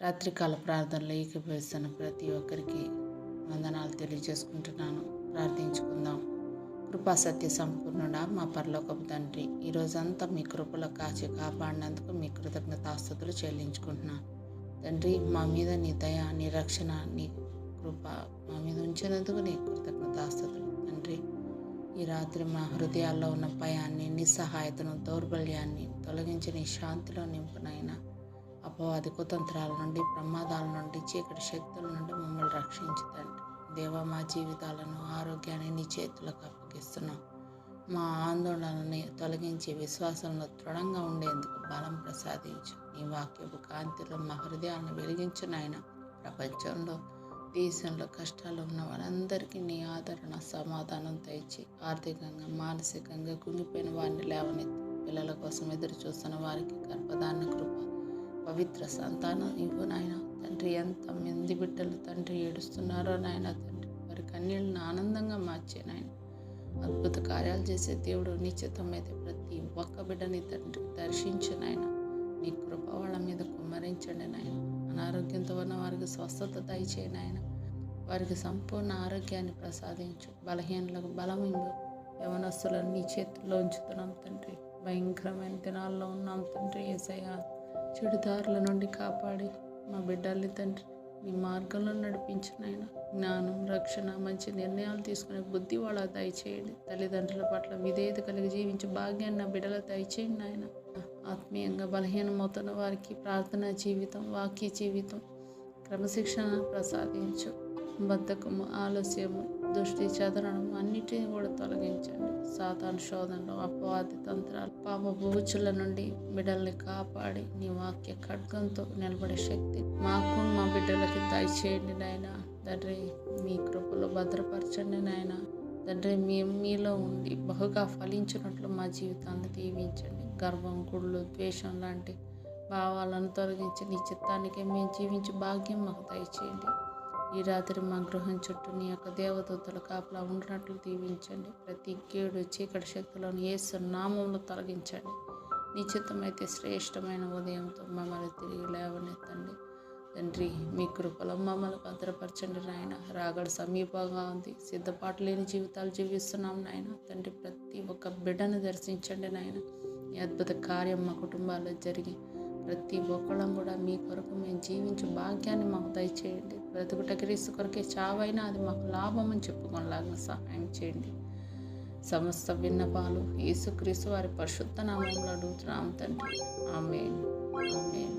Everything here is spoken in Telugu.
రాత్రికాల ప్రార్థనలో ఏకీభవిస్తున్న ప్రతి ఒక్కరికి వందనాలు తెలియజేసుకుంటున్నాను. ప్రార్థించుకుందాం. కృపా సత్య సంపూర్ణుడా మా పరలోకపు తండ్రి, ఈ రోజంతా మీ కృపలో కాచి కాపాడినందుకు మీ కృతజ్ఞతాస్తుతులు చెల్లించుకుంటున్నాను. తండ్రి, మా మీద నీ దయ, నీ రక్షణ, నీ కృప మా మీద ఉంచినందుకు నీ కృతజ్ఞతాస్తుతులు. తండ్రి, ఈ రాత్రి మా హృదయాల్లో ఉన్న భయాన్ని, నిస్సహాయతను, దౌర్బల్యాన్ని తొలగించి నీ శాంతిలో నింపునైనా అపవాది కుతంత్రాల నుండి, ప్రమాదాల నుండి, చీకటి శక్తుల నుండి మమ్మల్ని రక్షించుతండి. దేవా, మా జీవితాలను, ఆరోగ్యాన్ని నీ చేతులకు అప్పగిస్తున్నాం. మా ఆందోళనని తొలగించి విశ్వాసంలో దృఢంగా ఉండేందుకు బలం ప్రసాదించు. నీ వాక్యపు కాంతిలో మా హృదయాలను వెలిగించు నాయన. ప్రపంచంలో, దేశంలో కష్టాలు ఉన్న వారందరికీ నీ ఆదరణ, సమాధానం తెచ్చి ఆర్థికంగా, మానసికంగా కుంగిపోయిన వారిని లేవనెత్తి, పిల్లల కోసం ఎదురు చూస్తున్న వారికి గర్భధారణ కృప, పవిత్ర సంతానం ఇవ్వు నాయన. తండ్రి, ఎంతమంది బిడ్డలు తండ్రి ఏడుస్తున్నారో నాయన, తండ్రి వారి కన్నీళ్ళని ఆనందంగా మార్చే నాయన. అద్భుత కార్యాలు చేసే దేవుడు, నిశ్చితమైతే ప్రతి ఒక్క బిడ్డని తండ్రి దర్శించు నాయన. నీ కృప వాళ్ళ మీద కుమ్మరించండి నాయన. అనారోగ్యంతో ఉన్న వారికి స్వస్థత దయచేయి నాయన. వారికి సంపూర్ణ ఆరోగ్యాన్ని ప్రసాదించు. బలహీనలకు బలం ఇవ్వు. యవనస్తులను నీ చేతుల్లో ఉంచుతున్నాం తండ్రి. భయంకరమైన దినాల్లో ఉన్నాం తండ్రి. యేసయ్యా, చెడుదారుల నుండి కాపాడి మా బిడ్డల్ని తండ్రి నీ మార్గంలో నడిపించిన ఆయన. జ్ఞానం, రక్షణ, మంచి నిర్ణయాలు తీసుకునే బుద్ధి వాళ్ళ దయచేయండి. తల్లిదండ్రుల పట్ల విధేయత కలిగి జీవించే భాగ్యాన్ని నా బిడ్డల దయచేయండి ఆయన. ఆత్మీయంగా బలహీనమవుతున్న వారికి ప్రార్థనా జీవితం, వాక్య జీవితం, క్రమశిక్షణ ప్రసాదించు. బద్ధకము, ఆలస్యము, దృష్టి చెదరడం అన్నిటిని కూడా తొలగించండి. సాతాను శోధనలు, అపవాది తంత్రాలు, పాప బూచుల నుండి బిడ్డల్ని కాపాడి నీ వాక్య ఖడ్గంతో నిలబడే శక్తి మాకు, మా బిడ్డలకి దయచేయండి నాయన. తండ్రి, మీ కృపలో భద్రపరచండి నాయన. తండ్రి, మీలో ఉండి బహుగా ఫలించినట్లు మా జీవితాన్ని దీవించండి. గర్వం, కుళ్ళు, ద్వేషం లాంటి భావాలను తొలగించి నీ చిత్తానికి మేము జీవించే భాగ్యం మాకు దయచేయండి. ఈ రాత్రి మా గృహం చుట్టూ నీ యొక్క దేవదూతల కాపలా ఉండినట్లు దీవించండి. ప్రతి కీడు, చీకటి శక్తులను యేసు నామంలో తొలగించండి. నిశ్చితమైతే శ్రేష్టమైన ఉదయంతో మమ్మల్ని తిరిగి లేవనెత్తండి. తండ్రి, మీ కృపలో మమ్మల్ని భద్రపరచండి నాయన. రాగడ సమీపంగా ఉంది. సిద్ధపాటు లేని జీవితాలు జీవిస్తున్నాం నాయన. తండ్రి, ప్రతి ఒక్క బిడ్డను దర్శించండి నాయన. ఈ అద్భుత కార్యం మా కుటుంబాల్లో జరిగి ప్రతి ఒక్కళ్ళం కూడా మీ కొరకు మేము జీవించే భాగ్యాన్ని మాకు దయచేయండి. బ్రతుకుట క్రీస్తు కొరకే, చావైనా అది మాకు లాభం అని చెప్పుకోలాగా సహాయం చేయండి. సమస్త విన్నపాలు యేసుక్రీస్తు వారి పరిశుద్ధ నామములో అడుగుతున్నాం తండ్రి. ఆమేన్, ఆమేన్.